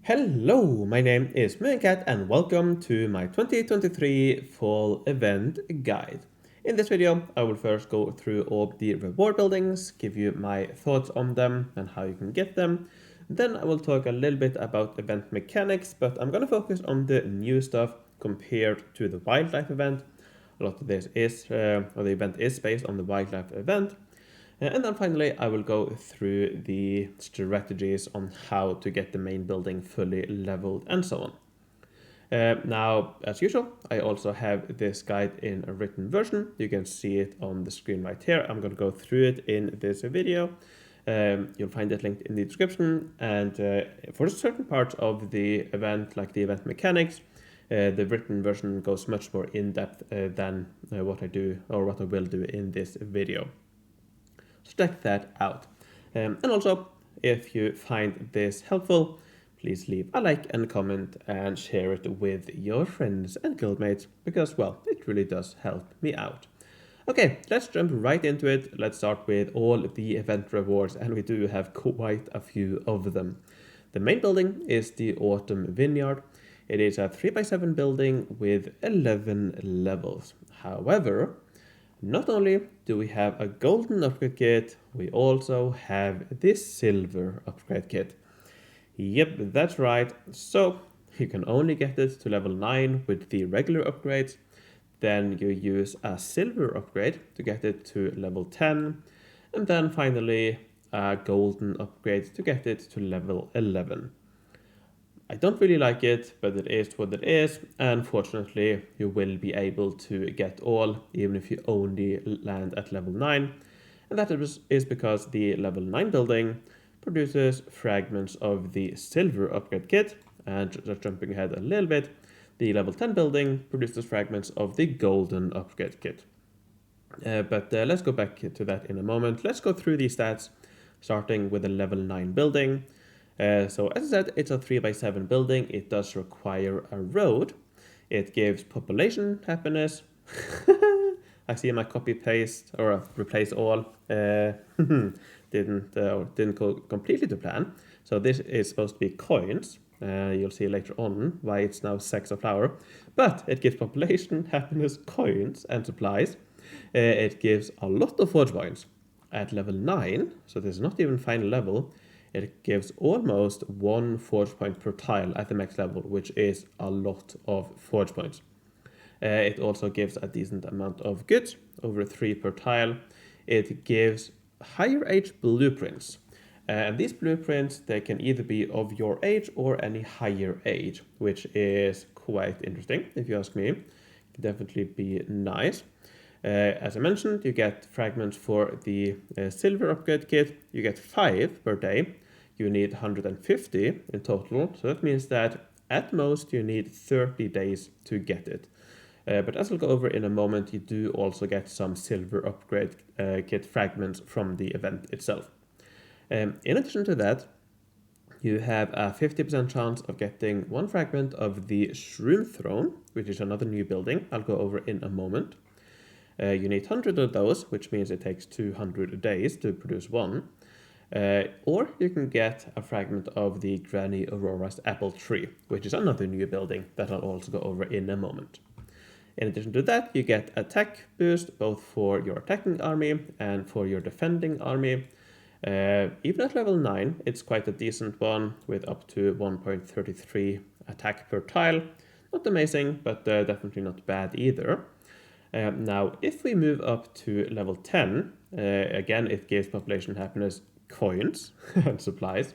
Hello, my name is MooingCat and welcome to my 2023 fall event guide. In this video, I will first go through all the reward buildings, give you my thoughts on them and how you can get them. Then I will talk a little bit about event mechanics, but I'm going to focus on the new stuff compared to the wildlife event. A lot of this is, or the event is based on the wildlife event. And then finally, I will go through the strategies on how to get the main building fully leveled and so on. Now, as usual, I also have this guide in a written version. You can see it on the screen right here. I'm going to go through it in this video. You'll find it linked in the description. And for certain parts of the event, like the event mechanics, the written version goes much more in depth than what I do or what I will do in this video. So check that out. And also, if you find this helpful, please leave a like and comment and share it with your friends and guildmates because, well, it really does help me out. Okay, let's jump right into it. Let's start with all the event rewards, and we do have quite a few of them. The main building is the Autumn Vineyard. It is a 3x7 building with 11 levels. However, not only do we have a golden upgrade kit, we also have this silver upgrade kit. Yep, that's right. So you can only get it to level 9 with the regular upgrades. Then you use a silver upgrade to get it to level 10. And then finally a golden upgrade to get it to level 11. I don't really like it, but it is what it is, and fortunately you will be able to get all, even if you only land at level 9, and that is because the level 9 building produces fragments of the silver upgrade kit, and just jumping ahead a little bit, the level 10 building produces fragments of the golden upgrade kit. But let's go back to that in a moment. Let's go through these stats, starting with the level 9 building. So as I said, it's a 3x7 building. It does require a road. It gives population happiness. I see my copy paste or replace all didn't go completely to plan. So this is supposed to be coins. You'll see later on why it's now sex or flower. But it gives population happiness, coins, and supplies. It gives a lot of forge points at level 9. So this is not even final level. It gives almost 1 forge point per tile at the max level, which is a lot of forge points. It also gives a decent amount of goods, over 3 per tile. It gives higher age blueprints. And these blueprints, they can either be of your age or any higher age, which is quite interesting, if you ask me. It can definitely be nice. As I mentioned, you get fragments for the silver upgrade kit. You get 5 per day. You need 150 in total, so that means that at most you need 30 days to get it. But as I'll go over in a moment, you do also get some silver upgrade kit fragments from the event itself. In addition to that, you have a 50% chance of getting 1 fragment of the Shroom throne, which is another new building I'll go over in a moment. You need 100 of those, which means it takes 200 days to produce 1. Or you can get a fragment of the Granny Aurora's apple tree, which is another new building that I'll also go over in a moment. In addition to that, you get attack boost both for your attacking army and for your defending army. Even at level 9, it's quite a decent one with up to 1.33 attack per tile. Not amazing, but definitely not bad either. Now, if we move up to level 10, again, it gives population happiness, coins and supplies.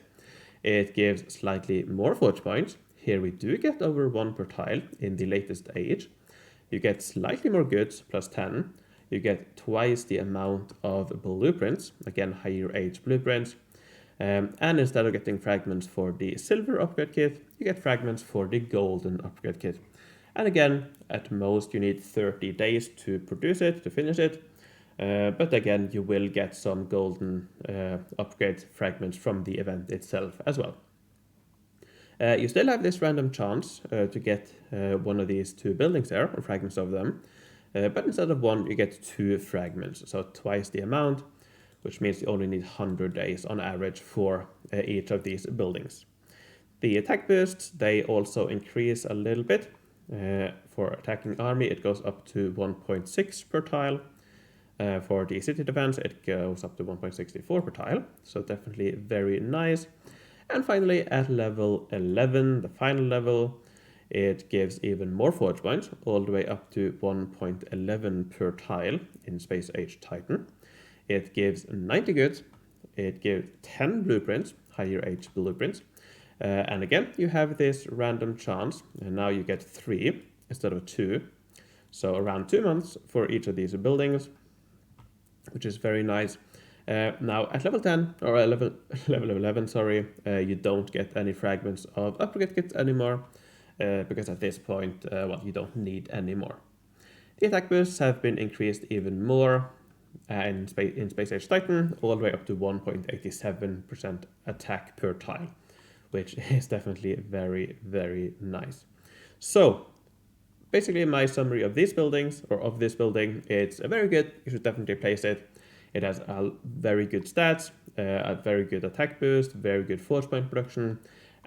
It gives slightly more forge points. Here we do get over 1 per tile in the latest age. You get slightly more goods, plus 10. You get twice the amount of blueprints, again higher age blueprints. And instead of getting fragments for the silver upgrade kit, you get fragments for the golden upgrade kit. And again, at most you need 30 days to produce it, to finish it. But again, you will get some golden upgrade fragments from the event itself as well. You still have this random chance to get one of these 2 buildings there, or fragments of them. But instead of 1, you get 2 fragments, so twice the amount, which means you only need 100 days on average for each of these buildings. The attack boosts, they also increase a little bit. For attacking army, it goes up to 1.6 per tile. For the city defense, it goes up to 1.64 per tile. So definitely very nice. And finally, at level 11, the final level, it gives even more forge points, all the way up to 1.11 per tile in Space Age Titan. It gives 90 goods. It gives 10 blueprints, higher age blueprints. And again, you have this random chance, and now you get 3 instead of 2. So around 2 months for each of these buildings, which is very nice. Now at level 10, or level 11, sorry, you don't get any fragments of upgrade kits anymore, because at this point, well, you don't need any more. The attack boosts have been increased even more in Space Age Titan, all the way up to 1.87% attack per tile, which is definitely very, very nice. So basically my summary of these buildings, or of this building, it's very good. You should definitely place it. It has a very good stats, a very good attack boost, very good force point production,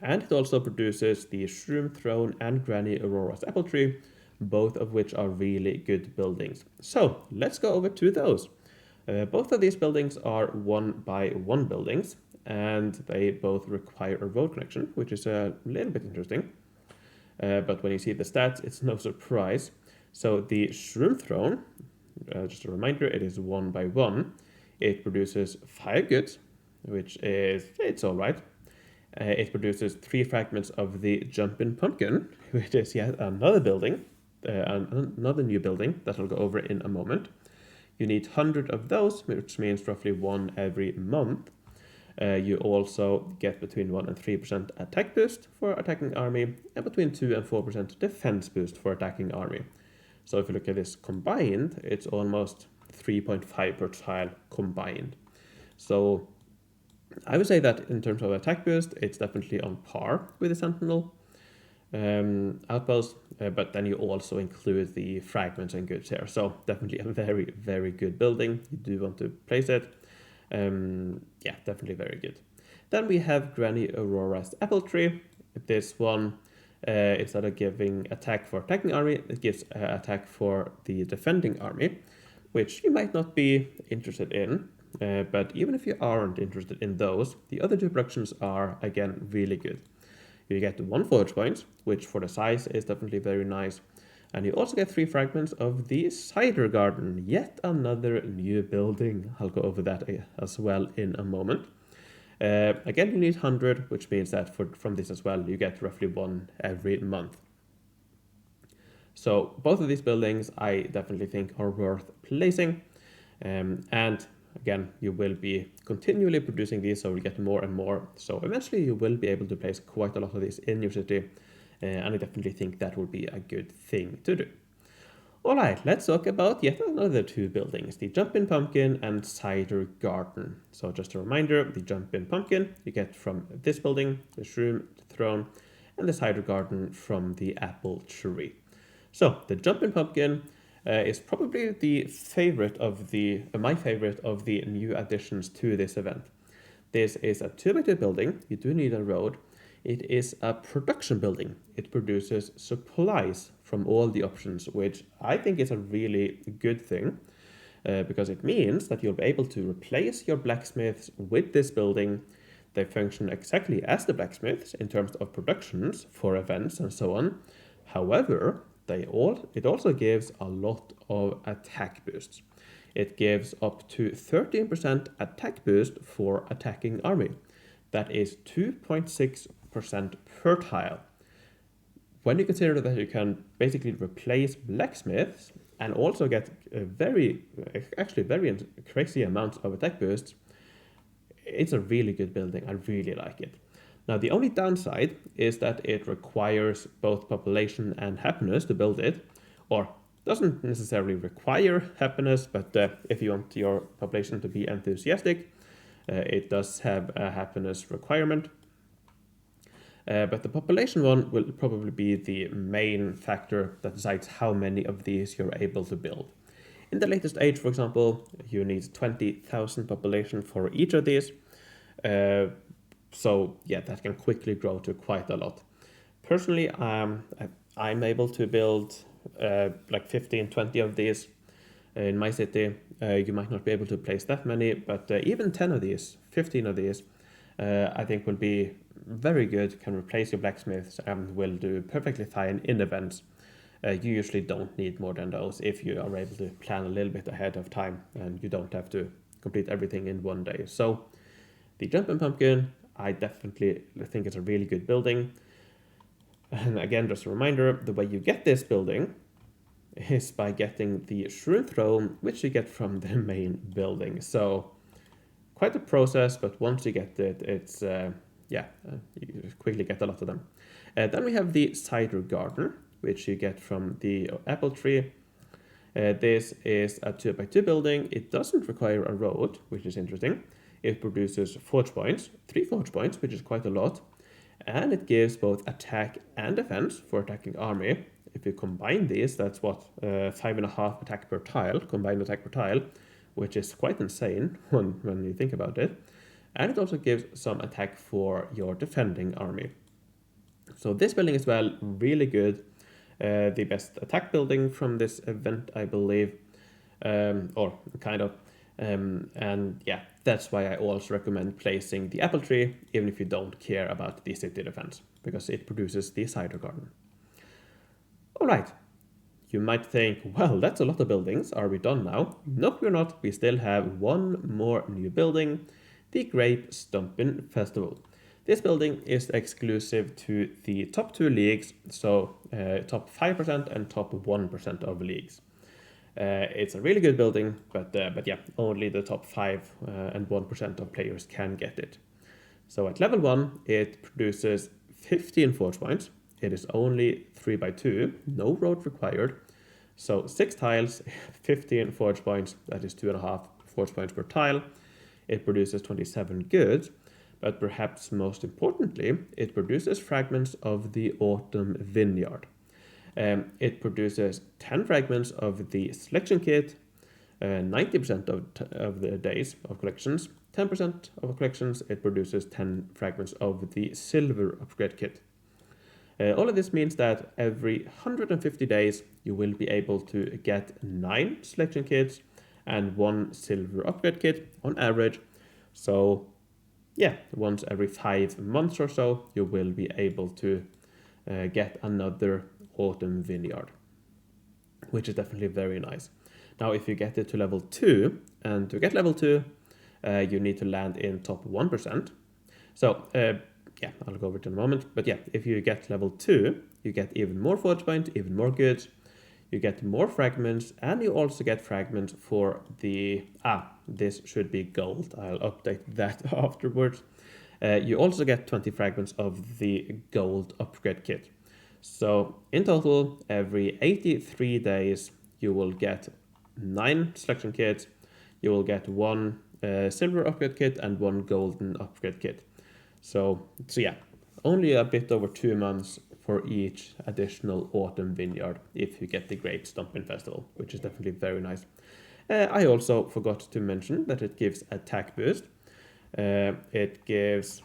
and it also produces the Shroom Throne and Granny Aurora's Apple Tree, both of which are really good buildings. So let's go over to those. Both of these buildings are 1x1 buildings, and they both require a road connection, which is a little bit interesting. But when you see the stats, it's no surprise. So the Shroom Throne, just a reminder, it is 1x1. It produces 5 goods, which is, it's all right. It produces 3 fragments of the Jumpin pumpkin, which is yet another building, another new building that I'll go over in a moment. You need 100 of those, which means roughly 1 every month. You also get between 1 and 3% attack boost for attacking army, and between 2 and 4% defense boost for attacking army. So if you look at this combined, it's almost 3.5 per tile combined. So I would say that in terms of attack boost, it's definitely on par with the Sentinel outpost, but then you also include the fragments and goods here. So definitely a very, very good building. You do want to place it. Yeah, definitely very good. Then we have Granny Aurora's Apple Tree. This one, instead of giving attack for attacking army, it gives attack for the defending army, which you might not be interested in. But even if you aren't interested in those, the other 2 productions are, again, really good. You get 1 forge point, which for the size is definitely very nice. And you also get 3 fragments of the Cider Garden, yet another new building. I'll go over that as well in a moment. Again, you need 100, which means that from this as well, you get roughly 1 every month. So both of these buildings, I definitely think are worth placing. And again, you will be continually producing these, so you get more and more. So eventually you will be able to place quite a lot of these in your city. And I definitely think that would be a good thing to do. All right, let's talk about yet another 2 buildings, the Jumpin Pumpkin and Cider Garden. So just a reminder, the Jumpin Pumpkin you get from this building, the Shroom Throne, and the Cider Garden from the Apple Tree. So the Jumpin Pumpkin is probably the favorite of my favorite of the new additions to this event. This is a 2x2 building. You do need a road. It is a production building. It produces supplies from all the options, which I think is a really good thing, because it means that you'll be able to replace your blacksmiths with this building. They function exactly as the blacksmiths in terms of productions for events and so on. However, it also gives a lot of attack boosts. It gives up to 13% attack boost for attacking army. That is 2.6% per tile. When you consider that you can basically replace blacksmiths and also get very crazy amounts of attack boosts, it's a really good building. I really like it. Now, the only downside is that it requires both population and happiness to build it, or doesn't necessarily require happiness, but if you want your population to be enthusiastic, it does have a happiness requirement. But the population one will probably be the main factor that decides how many of these you're able to build. In the latest age, for example, you need 20,000 population for each of these. So yeah, that can quickly grow to quite a lot. Personally, I'm able to build like 15, 20 of these in my city. You might not be able to place that many, but even 10 of these, 15 of these, I think will be very good, can replace your blacksmiths and will do perfectly fine in events. You usually don't need more than those if you are able to plan a little bit ahead of time and you don't have to complete everything in one day. So the Jumpin pumpkin, I definitely think it's a really good building. And again, just a reminder, the way you get this building is by getting the Shroom throne, which you get from the main building. So quite a process, but once you get it, it's, you quickly get a lot of them. Then we have the Cider Garden, which you get from the apple tree. This is a 2x2 building. It doesn't require a road, which is interesting. It produces forge points, 3 forge points, which is quite a lot. And it gives both attack and defense for attacking army. If you combine these, that's what, 5.5 attack per tile, combined attack per tile, which is quite insane when you think about it. And it also gives some attack for your defending army. So this building as well, really good. The best attack building from this event, I believe, or kind of. And yeah, that's why I also recommend placing the apple tree, even if you don't care about the city defense, because it produces the cider garden. All right, you might think, well, that's a lot of buildings. Are we done now? Nope, we're not. We still have one more new building, the Grape Stompin Festival. This building is exclusive to the top 2 leagues, so top 5% and top 1% of leagues. It's a really good building, but yeah, only the top 5 and 1% of players can get it. So at level 1, it produces 15 forge points. It is only 3x2, no road required. So 6 tiles, 15 forge points, that is 2.5 forge points per tile. It produces 27 goods, but perhaps most importantly, it produces fragments of the Autumn Vineyard. It produces 10 fragments of the selection kit, 90% of the days of collections, 10% of collections, it produces 10 fragments of the silver upgrade kit. All of this means that every 150 days you will be able to get 9 selection kits and 1 silver upgrade kit on average. So yeah, once every 5 months or so you will be able to get another Autumn Vineyard, which is definitely very nice. Now if you get it to level 2, and to get level 2 you need to land in top 1%. So yeah, I'll go over it in a moment. But yeah, if you get level 2, you get even more forge points, even more goods. You get more fragments, and you also get fragments for the... this should be gold. I'll update that afterwards. You also get 20 fragments of the gold upgrade kit. So in total, every 83 days, you will get 9 selection kits. You will get 1 silver upgrade kit and 1 golden upgrade kit. So yeah, only a bit over 2 months for each additional Autumn Vineyard if you get the Grape Stompin Festival, which is definitely very nice. I also forgot to mention that it gives attack boost. It gives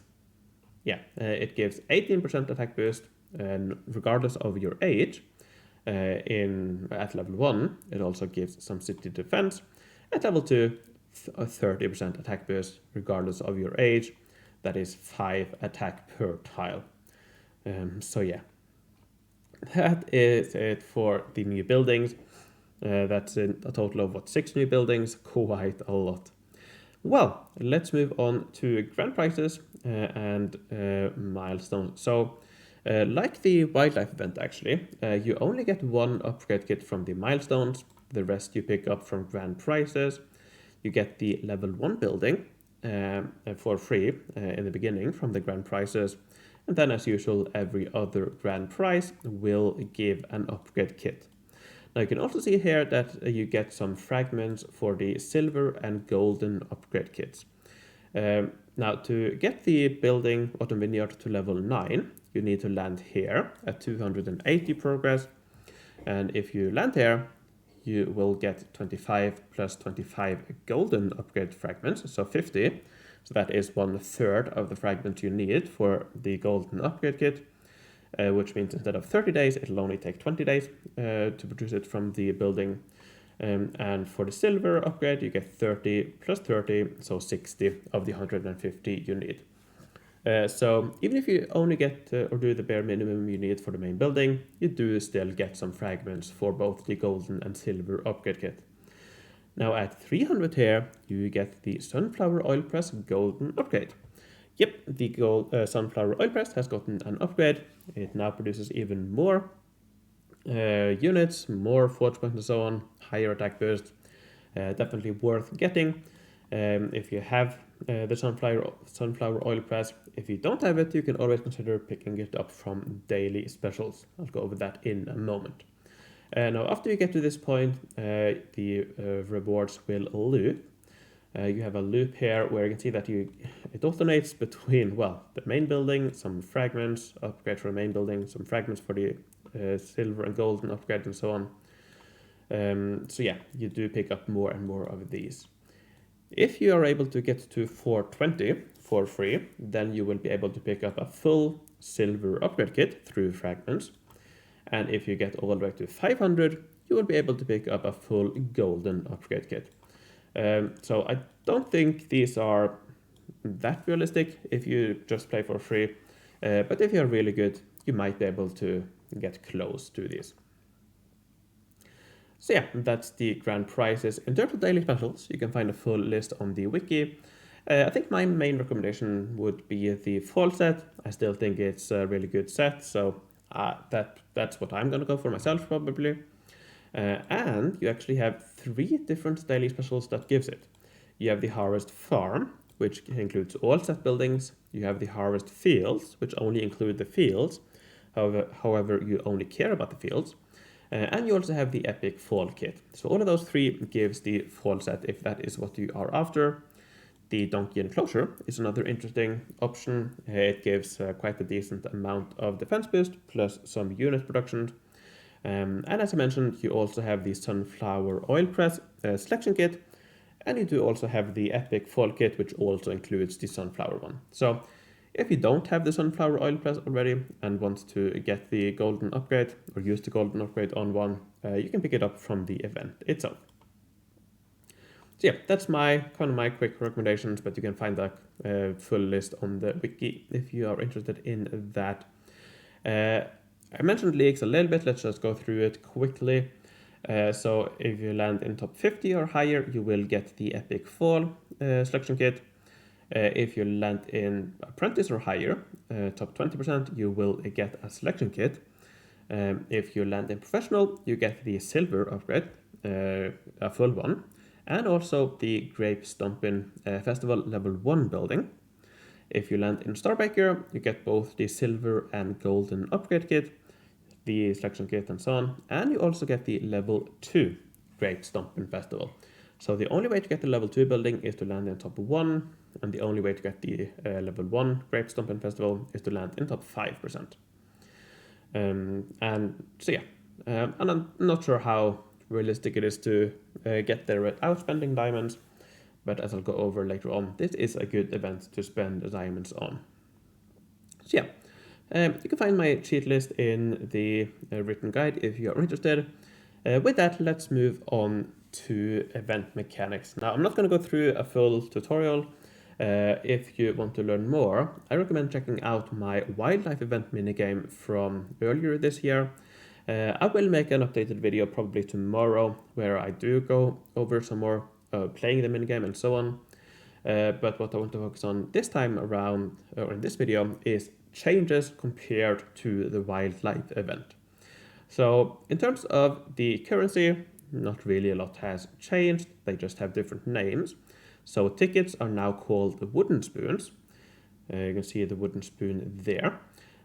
18% attack boost, and regardless of your age. At level 1, it also gives some city defense. At level 2, a 30% attack boost regardless of your age. That is 5 attack per tile. So yeah, that is it for the new buildings. That's a total of 6 new buildings, quite a lot. Well, let's move on to grand prizes and milestones. So like the wildlife event actually, you only get 1 upgrade kit from the milestones. The rest you pick up from grand prizes. You get the level 1 building for free in the beginning from the grand prizes. And then as usual, every other grand prize will give an upgrade kit. Now you can also see here that you get some fragments for the silver and golden upgrade kits. Now to get the building Autumn Vineyard to level 9, you need to land here at 280 progress. And if you land here, you will get 25 plus 25 golden upgrade fragments, so 50. So that is 1/3 of the fragments you need for the golden upgrade kit, which means instead of 30 days, it'll only take 20 days to produce it from the building. And for the silver upgrade, you get 30 plus 30, so 60 of the 150 you need. So even if you only get or do the bare minimum you need for the main building, you do still get some fragments for both the golden and silver upgrade kit. Now at 300 here, you get the sunflower oil press golden upgrade. Yep, the sunflower oil press has gotten an upgrade. It now produces even more units, more forge points and so on, higher attack boost. Definitely worth getting if you have the sunflower oil press. If you don't have it, you can always consider picking it up from daily specials. I'll go over that in a moment. Now after you get to this point, the rewards will loop. You have a loop here where you can see that it alternates between, well, the main building, some fragments, upgrade for the main building, some fragments for the silver and golden upgrade and so on. So yeah, you do pick up more and more of these. If you are able to get to 420 for free, then you will be able to pick up a full silver upgrade kit through fragments. And if you get all the way to 500, you will be able to pick up a full golden upgrade kit. So I don't think these are that realistic if you just play for free. But if you're really good, you might be able to get close to these. So yeah, that's the grand prizes. In terms of daily specials, you can find a full list on the wiki. I think my main recommendation would be the fall set. I still think it's a really good set, so that's what I'm going to go for myself probably. And you actually have 3 different daily specials that gives it. You have the Harvest Farm, which includes all set buildings. You have the Harvest Fields, which only include the fields. However, you only care about the fields. And you also have the Epic Fall Kit. So all of those 3 gives the fall set if that is what you are after. The Donkey Enclosure is another interesting option. It gives quite a decent amount of defense boost plus some unit production. And as I mentioned, you also have the Sunflower Oil Press selection kit. And you do also have the Epic Fall Kit, which also includes the Sunflower one. So if you don't have the Sunflower Oil Press already and want to get the golden upgrade or use the golden upgrade on one, you can pick it up from the event itself. So yeah, that's my quick recommendations, but you can find that full list on the wiki if you are interested in that. I mentioned leagues a little bit, let's just go through it quickly. So if you land in top 50 or higher, you will get the Epic Fall selection kit. If you land in Apprentice or higher, top 20%, you will get a selection kit. If you land in Professional, you get the Silver upgrade, a full one, and also the Grape Stompin Festival level 1 building. If you land in Starbreaker, you get both the Silver and Golden upgrade kit, the selection kit and so on, and you also get the level 2 Grape Stompin Festival. So the only way to get the level 2 building is to land in top 1, and the only way to get the level 1 Grape Stompin Festival is to land in top 5%. And so yeah, and I'm not sure how realistic it is to get there without spending diamonds, but as I'll go over later on, this is a good event to spend diamonds on. So yeah, you can find my cheat list in the written guide if you are interested. With that, let's move on to event mechanics. Now, I'm not going to go through a full tutorial. If you want to learn more, I recommend checking out my wildlife event minigame from earlier this year. I will make an updated video probably tomorrow where I do go over some more playing the minigame and so on. But what I want to focus on this time around, or in this video, is changes compared to the wildlife event. So in terms of the currency, not really a lot has changed, they just have different names. So tickets are now called the wooden spoons. You can see the wooden spoon there.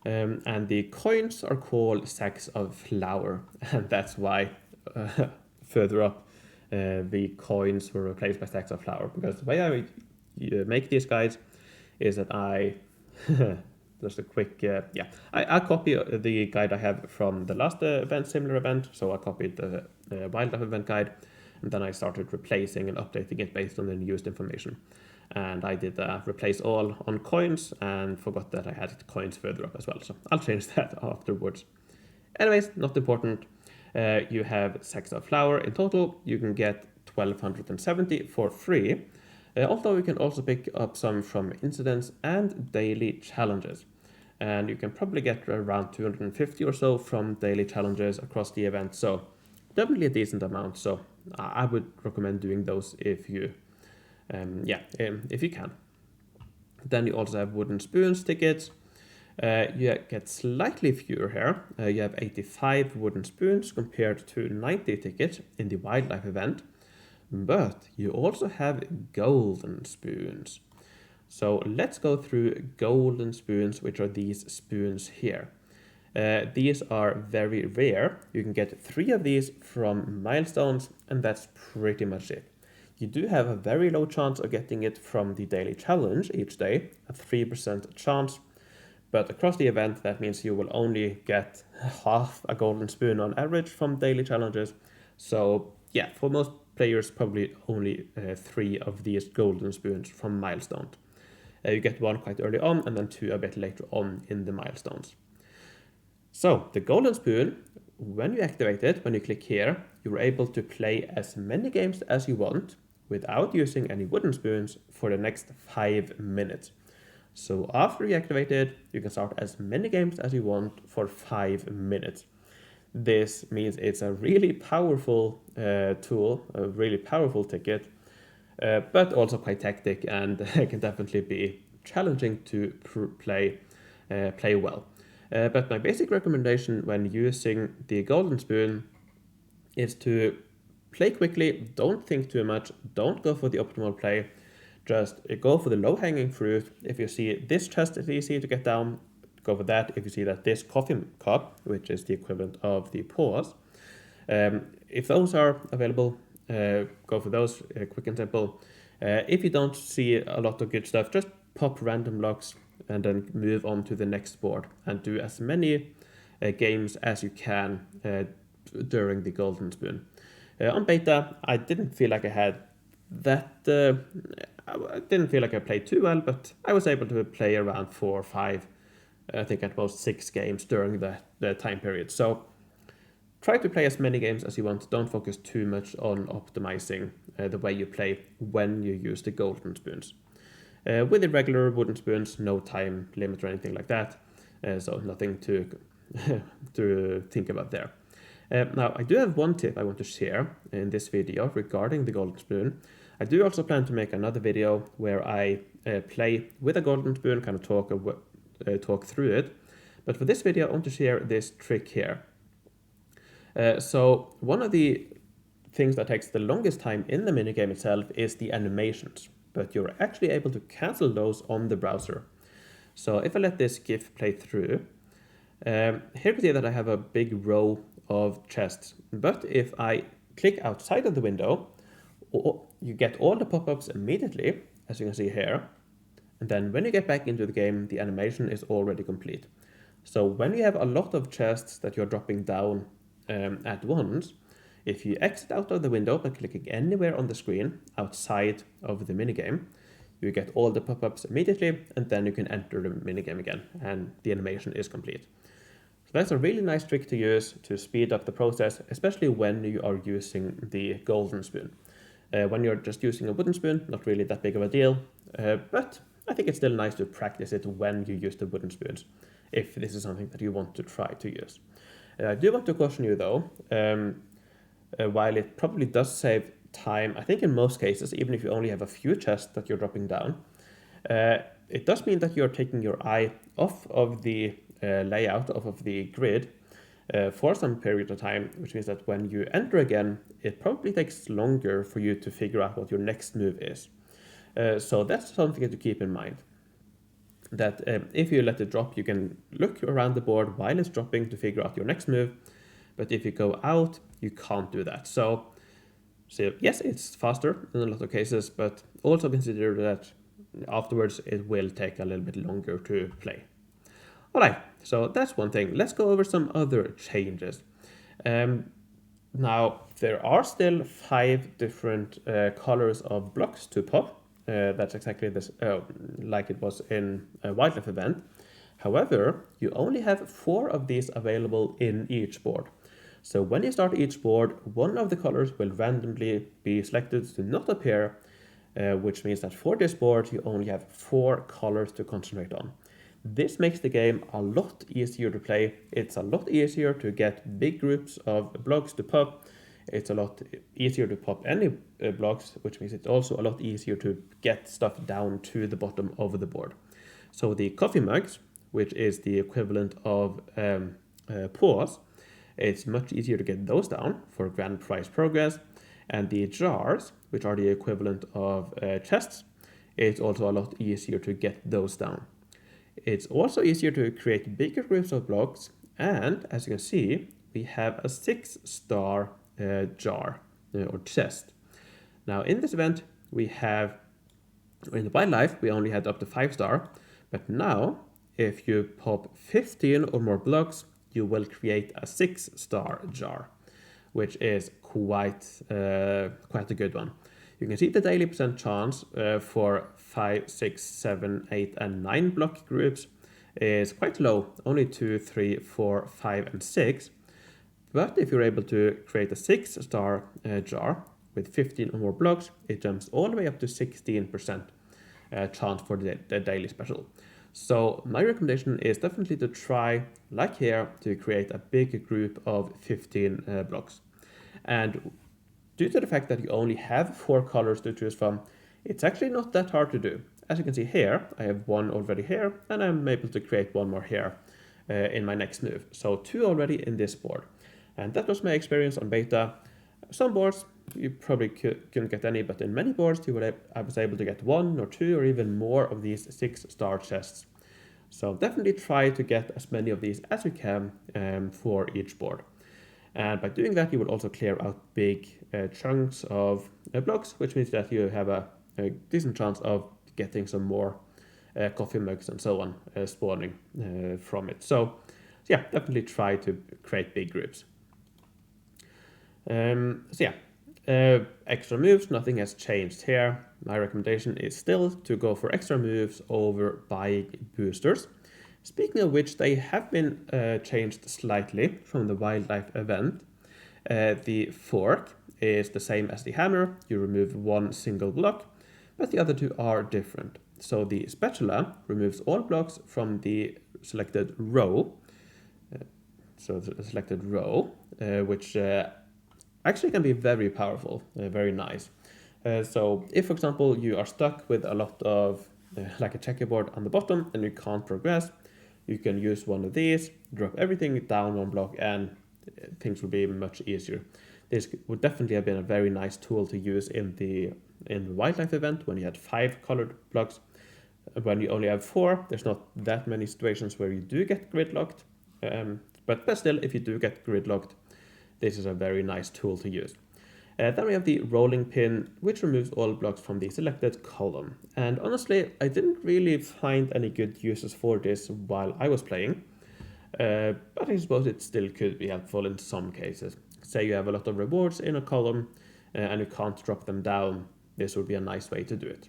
And the coins are called sacks of flour. And that's why further up the coins were replaced by sacks of flour. Because the way I make these guides is that I... just a quick, I copy the guide I have from the last event, similar event. So I copied the wildlife event guide, and then I started replacing and updating it based on the newest information. And I did replace all on coins and forgot that I had coins further up as well. So I'll change that afterwards. Anyways, not important. You have sacks of flour. In total, you can get 1270 for free. Although you can also pick up some from incidents and daily challenges. And you can probably get around 250 or so from daily challenges across the event. So definitely a decent amount. So I would recommend doing those if you, if you can. Then you also have wooden spoons tickets. You get slightly fewer here. You have 85 wooden spoons compared to 90 tickets in the wildlife event. But you also have golden spoons. So let's go through golden spoons, which are these spoons here. These are very rare. You can get 3 of these from milestones, and that's pretty much it. You do have a very low chance of getting it from the daily challenge each day, a 3% chance. But across the event, that means you will only get half a golden spoon on average from daily challenges. So yeah, for most players, probably only 3 of these golden spoons from milestones. You get 1 quite early on and then 2 a bit later on in the milestones. So the golden spoon, when you activate it, when you click here, you're able to play as many games as you want without using any wooden spoons for the next 5 minutes. So after you activate it, you can start as many games as you want for 5 minutes. This means it's a really powerful tool, a really powerful ticket, but also quite tactic and can definitely be challenging to play well. But my basic recommendation when using the golden spoon is to play quickly, don't think too much, don't go for the optimal play. Just go for the low-hanging fruit. If you see this chest is easy to get down, go for that. If you see that this coffee cup, which is the equivalent of the paws, if those are available, go for those, quick and simple. If you don't see a lot of good stuff, just pop random blocks and then move on to the next board and do as many games as you can during the golden spoon. On beta, I didn't feel like I had that I didn't feel like I played too well, but I was able to play around 4 or 5, I think at most 6 games during the time period. So try to play as many games as you want. Don't focus too much on optimizing the way you play when you use the golden spoons. With the regular wooden spoons, no time limit or anything like that, so nothing to to think about there. Now, I do have one tip I want to share in this video regarding the golden spoon. I do also plan to make another video where I play with a golden spoon, kind of talk through it. But for this video, I want to share this trick here. So one of the things that takes the longest time in the minigame itself is the animations, but you're actually able to cancel those on the browser. So if I let this GIF play through, here you can see that I have a big row of chests, but if I click outside of the window, you get all the pop-ups immediately, as you can see here, and then when you get back into the game, the animation is already complete. So when you have a lot of chests that you're dropping down at once, if you exit out of the window by clicking anywhere on the screen outside of the minigame, you get all the pop-ups immediately, and then you can enter the minigame again, and the animation is complete. So that's a really nice trick to use to speed up the process, especially when you are using the golden spoon. When you're just using a wooden spoon, not really that big of a deal, but I think it's still nice to practice it when you use the wooden spoons, if this is something that you want to try to use. I do want to caution you though, while it probably does save time, I think in most cases, even if you only have a few chests that you're dropping down, it does mean that you're taking your eye off of the layout, off of the grid, for some period of time, which means that when you enter again, it probably takes longer for you to figure out what your next move is. So that's something to keep in mind. That if you let it drop, you can look around the board while it's dropping to figure out your next move. But if you go out, you can't do that. So yes, it's faster in a lot of cases, but also consider that afterwards it will take a little bit longer to play. All right, so that's one thing. Let's go over some other changes. Now, there are still 5 different colors of blocks to pop That's exactly this, like it was in a wildlife event. However, you only have 4 of these available in each board. So when you start each board, one of the colors will randomly be selected to not appear, which means that for this board, you only have 4 colors to concentrate on. This makes the game a lot easier to play. It's a lot easier to get big groups of blocks to pop. It's a lot easier to pop any blocks, which means it's also a lot easier to get stuff down to the bottom of the board. So the coffee mugs, which is the equivalent of paws, it's much easier to get those down for grand prize progress. And the jars, which are the equivalent of chests, it's also a lot easier to get those down. It's also easier to create bigger groups of blocks, and as you can see, we have a 6-star jar or chest. Now in this event, we have, in the wildlife, we only had up to 5-star, but now if you pop 15 or more blocks, you will create a 6-star jar, which is quite a good one. You can see the daily percent chance for 5, 6, 7, 8, and 9 block groups is quite low, only 2, 3, 4, 5, and 6. But if you're able to create a 6-star jar with 15 or more blocks, it jumps all the way up to 16% chance for the daily special. So my recommendation is definitely to try, like here, to create a big group of 15 blocks. And due to the fact that you only have 4 colors to choose from, it's actually not that hard to do. As you can see here, I have 1 already here, and I'm able to create 1 more here in my next move. So 2 already in this board. And that was my experience on beta. Some boards, you probably couldn't get any, but in many boards, I was able to get 1 or 2 or even more of these 6-star chests. So definitely try to get as many of these as you can for each board. And by doing that, you will also clear out big chunks of blocks, which means that you have a decent chance of getting some more coffee mugs and so on spawning from it. So yeah, definitely try to create big groups. Extra moves, nothing has changed here. My recommendation is still to go for extra moves over buying boosters. Speaking of which, they have been changed slightly from the wildlife event. The fork is the same as the hammer. You remove 1 single block, but the other 2 are different. So the spatula removes all blocks from the selected row. Which actually can be very powerful, very nice. So if, for example, you are stuck with a lot of, like a checkerboard on the bottom and you can't progress, you can use one of these, drop everything down 1 block, and things will be much easier. This would definitely have been a very nice tool to use in the wildlife event when you had 5 colored blocks. When you only have 4, there's not that many situations where you do get gridlocked. But still, if you do get gridlocked, this is a very nice tool to use. Then we have the rolling pin, which removes all blocks from the selected column. And honestly, I didn't really find any good uses for this while I was playing. But I suppose it still could be helpful in some cases. Say you have a lot of rewards in a column and you can't drop them down, this would be a nice way to do it.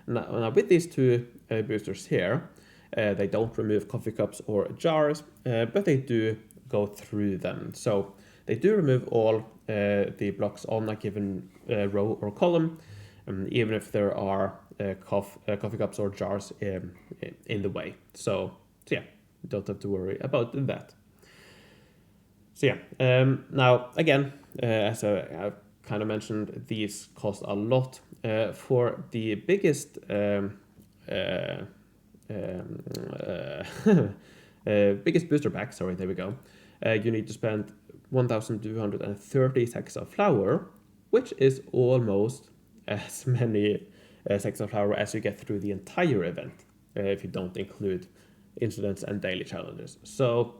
Now with these 2 boosters here, they don't remove coffee cups or jars, but they do go through them. So they do remove all the blocks on a given row or column, even if there are coffee cups or jars in the way. So yeah, you don't have to worry about that. So yeah, now again, as I kind of mentioned, these cost a lot. For the biggest biggest booster pack, sorry, there we go, you need to spend 1,230 sacks of flour, which is almost as many sacks of flour as you get through the entire event, if you don't include incidents and daily challenges. So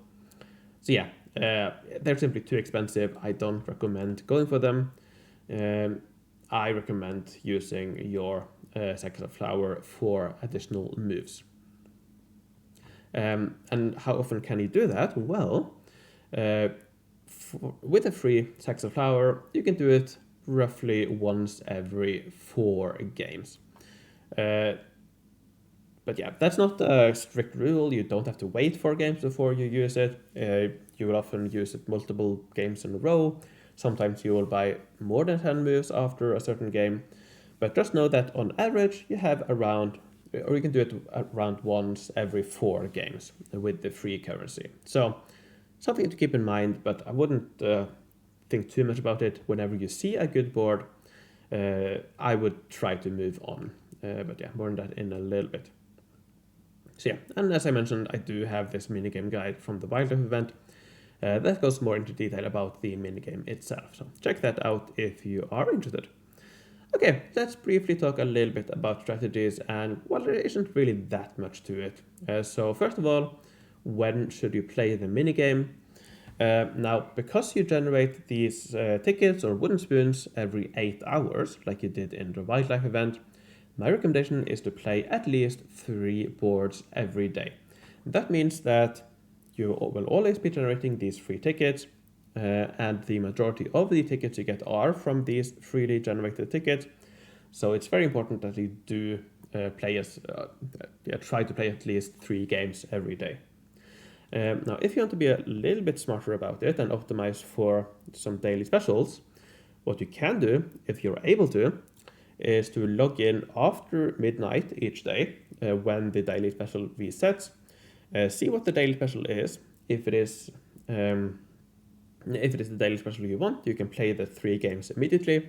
yeah, they're simply too expensive. I don't recommend going for them. I recommend using your sacks of flour for additional moves. And how often can you do that? Well, with a free sacks of flour, you can do it roughly once every 4 games. But yeah, that's not a strict rule. You don't have to wait 4 games before you use it. You will often use it multiple games in a row. Sometimes you will buy more than 10 moves after a certain game. But just know that on average, you have around, or you can do it around once every 4 games with the free currency. So something to keep in mind, but I wouldn't think too much about it. Whenever you see a good board, I would try to move on. But yeah, more on that in a little bit. So yeah, and as I mentioned, I do have this minigame guide from the wildlife event that goes more into detail about the minigame itself. So check that out if you are interested. Okay, let's briefly talk a little bit about strategies, and well, there isn't really that much to it. So first of all, when should you play the minigame? Now, because you generate these tickets or wooden spoons every 8 hours, like you did in the wildlife event, my recommendation is to play at least 3 boards every day. That means that you will always be generating these free tickets, and the majority of the tickets you get are from these freely generated tickets. So it's very important that you do try to play at least 3 games every day. Now, if you want to be a little bit smarter about it and optimize for some daily specials, what you can do, if you're able to, is to log in after midnight each day when the daily special resets. See what the daily special is. If it is the daily special you want, you can play the 3 games immediately,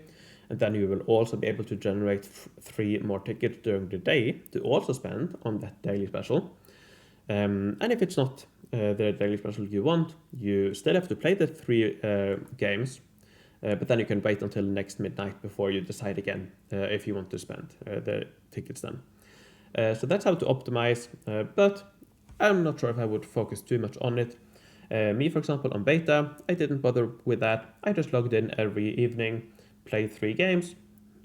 and then you will also be able to generate 3 more tickets during the day to also spend on that daily special. And if it's not the daily special you want, you still have to play the 3 games. But then you can wait until next midnight before you decide again if you want to spend the tickets then. So that's how to optimize, but I'm not sure if I would focus too much on it. Me, for example, on beta, I didn't bother with that. I just logged in every evening, played 3 games,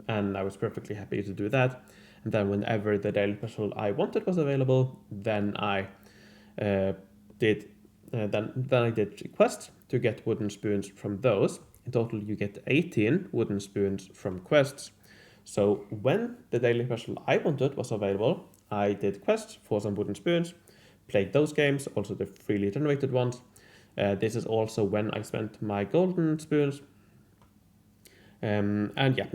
and I was perfectly happy to do that. And then whenever the daily special I wanted was available, then I did quests to get wooden spoons from those. In total, you get 18 wooden spoons from quests. So when the daily special I wanted was available, I did quests for some wooden spoons, played those games, also the freely generated ones. This is also when I spent my golden spoons. And yeah,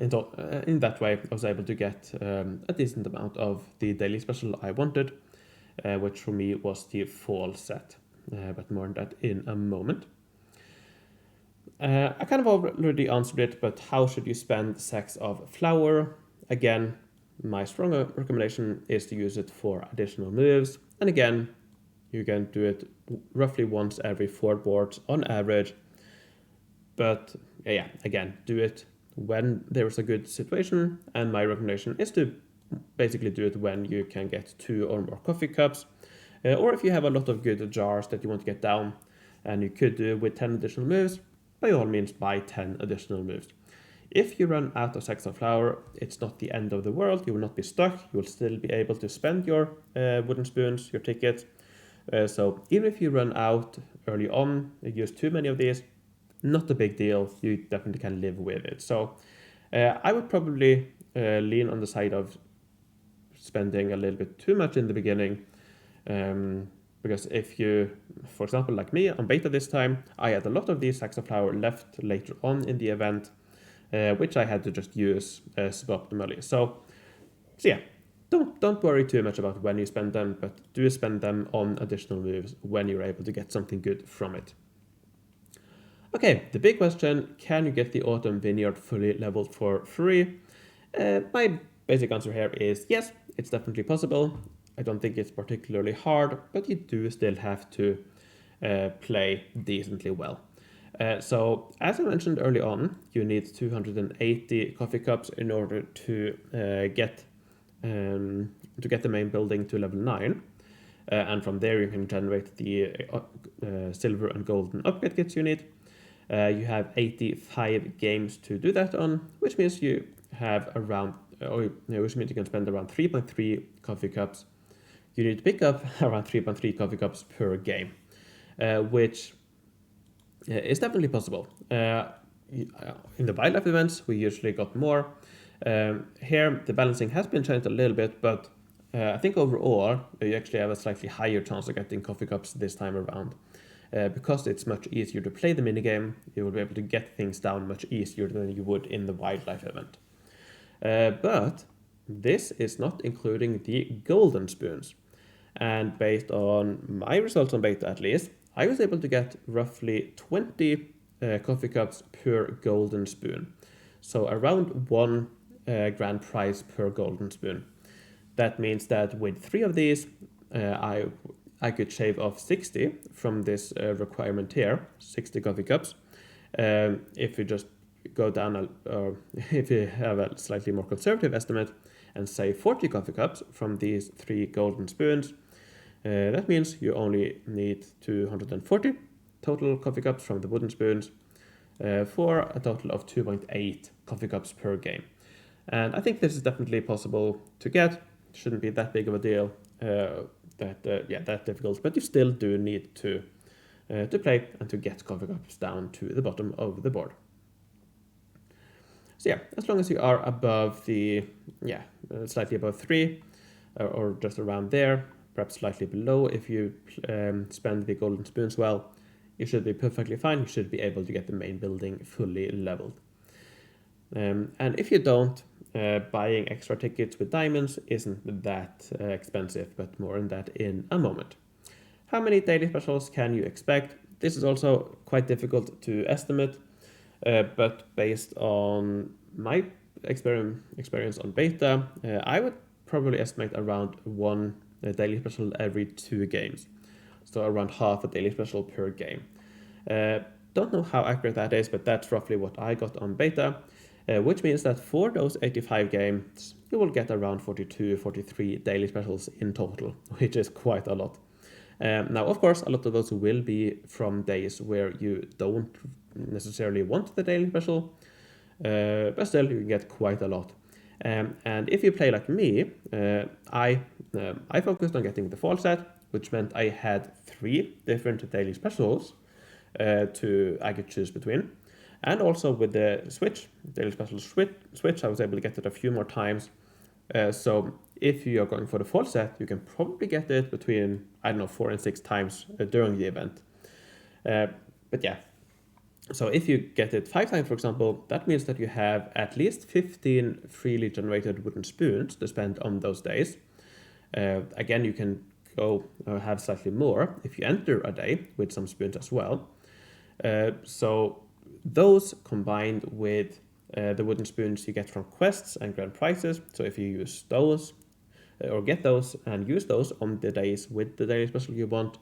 in that way, I was able to get a decent amount of the daily special I wanted, which for me was the fall set. But more on that in a moment. I kind of already answered it, but how should you spend sacks of flour? Again, my stronger recommendation is to use it for additional moves. And again, you can do it roughly once every 4 boards on average. But yeah, again, do it when there is a good situation. And my recommendation is to basically do it when you can get 2 or more coffee cups. Or if you have a lot of good jars that you want to get down, and you could do with 10 additional moves, by all means buy 10 additional moves. If you run out of sacks of flour, it's not the end of the world. You will not be stuck. You will still be able to spend your wooden spoons, your tickets. So even if you run out early on, you use too many of these, not a big deal. You definitely can live with it. So I would probably lean on the side of spending a little bit too much in the beginning. Because if you, for example, like me on beta this time, I had a lot of these sacks of flour left later on in the event, which I had to just use suboptimally. So yeah, don't worry too much about when you spend them, but do spend them on additional moves when you're able to get something good from it. Okay, the big question, can you get the Autumn Vineyard fully leveled for free? My basic answer here is yes, it's definitely possible. I don't think it's particularly hard, but you do still have to play decently well. So as I mentioned early on, you need 280 coffee cups in order to get the main building to level 9. And from there you can generate the silver and golden upgrade kits you need. You have 85 games to do that on, which means you have which means you can spend around 3.3 coffee cups. You need to pick up around 3.3 coffee cups per game, which is definitely possible. in the wildlife events, we usually got more. Here, the balancing has been changed a little bit, but I think overall, you actually have a slightly higher chance of getting coffee cups this time around. Because it's much easier to play the minigame, you will be able to get things down much easier than you would in the wildlife event. But this is not including the golden spoons. And based on my results on beta at least, I was able to get roughly 20 coffee cups per golden spoon. So around 1 grand prize per golden spoon. That means that with 3 of these, I could shave off 60 from this requirement here, 60 coffee cups. If you just go down, if you have a slightly more conservative estimate and say 40 coffee cups from these 3 golden spoons, that means you only need 240 total coffee cups from the wooden spoons for a total of 2.8 coffee cups per game. And I think this is definitely possible to get. Shouldn't be that big of a deal, that difficult, but you still do need to play and to get coffee cups down to the bottom of the board. So yeah, as long as you are above the, slightly above 3 or just around there, perhaps slightly below if you spend the golden spoons well, you should be perfectly fine. You should be able to get the main building fully leveled. And if you don't, buying extra tickets with diamonds isn't that expensive, but more on that in a moment. How many daily specials can you expect? This is also quite difficult to estimate, but based on my experience on beta, I would probably estimate around 1 daily special every 2 games. So around half a daily special per game. Don't know how accurate that is, but that's roughly what I got on beta. Which means that for those 85 games, you will get around 42, 43 daily specials in total, which is quite a lot. Now, of course, a lot of those will be from days where you don't necessarily want the daily special, but still you can get quite a lot. And if you play like me, I focused on getting the fall set, which meant I had 3 different daily specials I could choose between. And also with the daily special switch, I was able to get it a few more times. So if you are going for the fall set, you can probably get it between, 4 and 6 times during the event. But yeah, so if you get it 5 times, for example, that means that you have at least 15 freely generated wooden spoons to spend on those days. Again, you can go have slightly more if you enter a day with some spoons as well. So those combined with the wooden spoons you get from quests and grand prizes. So if you use those or get those and use those on the days with the daily special you want,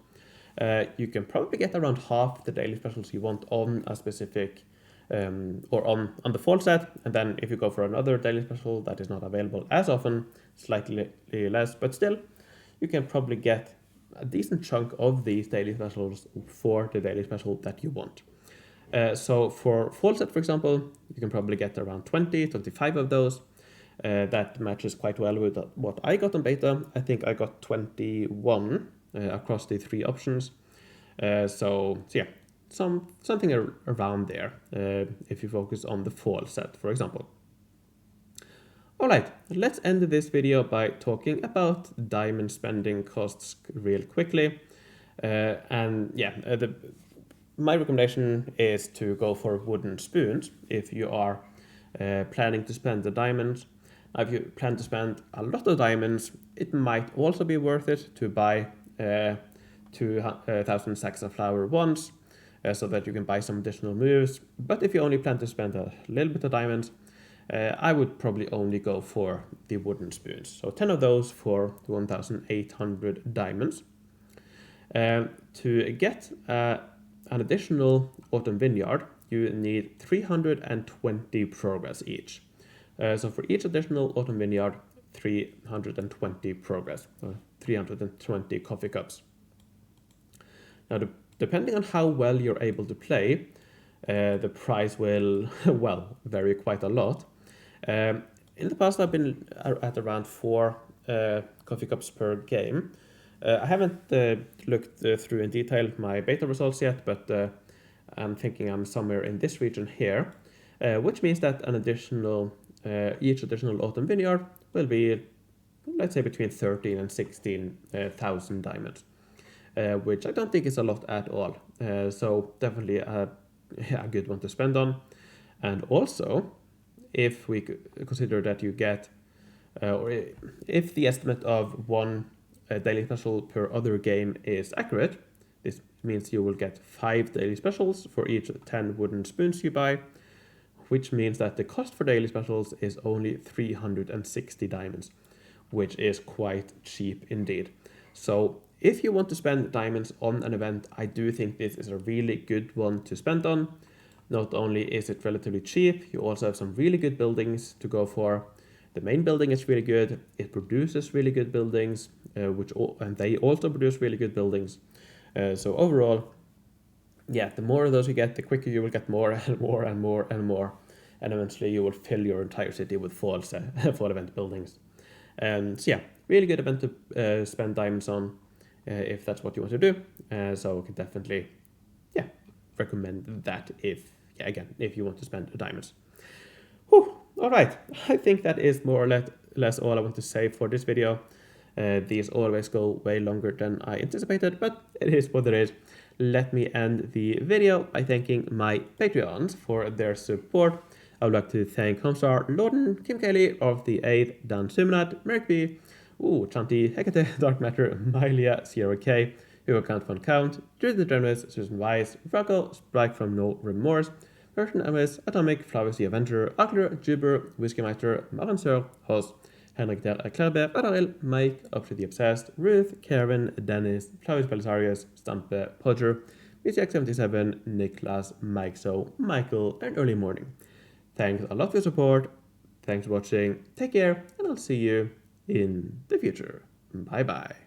you can probably get around half the daily specials you want on a specific or on the fall set. And then if you go for another daily special that is not available as often, slightly less, but still you can probably get a decent chunk of these daily specials for the daily special that you want. So for fall set, for example, you can probably get around 20, 25 of those. That matches quite well with what I got on beta. I think I got 21 across the 3 options. So yeah, something around there if you focus on the fall set, for example. Alright, let's end this video by talking about diamond spending costs real quickly. My recommendation is to go for wooden spoons if you are planning to spend the diamonds. If you plan to spend a lot of diamonds, it might also be worth it to buy 2,000 sacks of flour once so that you can buy some additional moves. But if you only plan to spend a little bit of diamonds, I would probably only go for the wooden spoons. So 10 of those for 1,800 diamonds. To get an additional Autumn Vineyard, you need 320 progress each. So for each additional Autumn Vineyard, 320 progress, 320 coffee cups. Now, depending on how well you're able to play, the price will, vary quite a lot. In the past, I've been at around 4 coffee cups per game. I haven't looked through in detail my beta results yet, but I'm thinking I'm somewhere in this region here, which means that each additional Autumn Vineyard will be, let's say, between 13 and 16,000 diamonds, which I don't think is a lot at all. So definitely a good one to spend on. And also, if we consider that you get, or if the estimate of one daily special per other game is accurate, this means you will get 5 daily specials for each 10 wooden spoons you buy, which means that the cost for daily specials is only 360 diamonds, which is quite cheap indeed. So if you want to spend diamonds on an event, I do think this is a really good one to spend on. Not only is it relatively cheap, you also have some really good buildings to go for. The main building is really good. It produces really good buildings, and they also produce really good buildings. So overall, yeah, the more of those you get, the quicker you will get more and more and more and more, and eventually you will fill your entire city with fall event buildings. So yeah, really good event to spend diamonds on if that's what you want to do. So I can definitely, yeah, recommend that if you want to spend diamonds. Whew. All right, I think that is more or less all I want to say for this video. These always go way longer than I anticipated, but it is what it is. Let me end the video by thanking my Patreons for their support. I would like to thank Homestar, Lorden, Kim Kelly of the 8th, Dan Sumanat, Merrick B, Chanti, Hecate, Dark Matter, Mylia, Sierra K, Hugo Count Von Count, Judith the Journalist, Susan Weiss, Rocco, Sprite from No Remorse, Version MS, Atomic, Flowers the Avenger, Akler, Juber, Whiskey Meister, Maran Searle, Host, Henrik Del Klerbe, Bararil, Mike, Up to the Obsessed, Ruth, Karen, Dennis, Flowers Belisarius, Stampe, Podger, BCX77, Niklas, Mike So, Michael, and Early Morning. Thanks a lot for your support. Thanks for watching. Take care, and I'll see you in the future. Bye bye.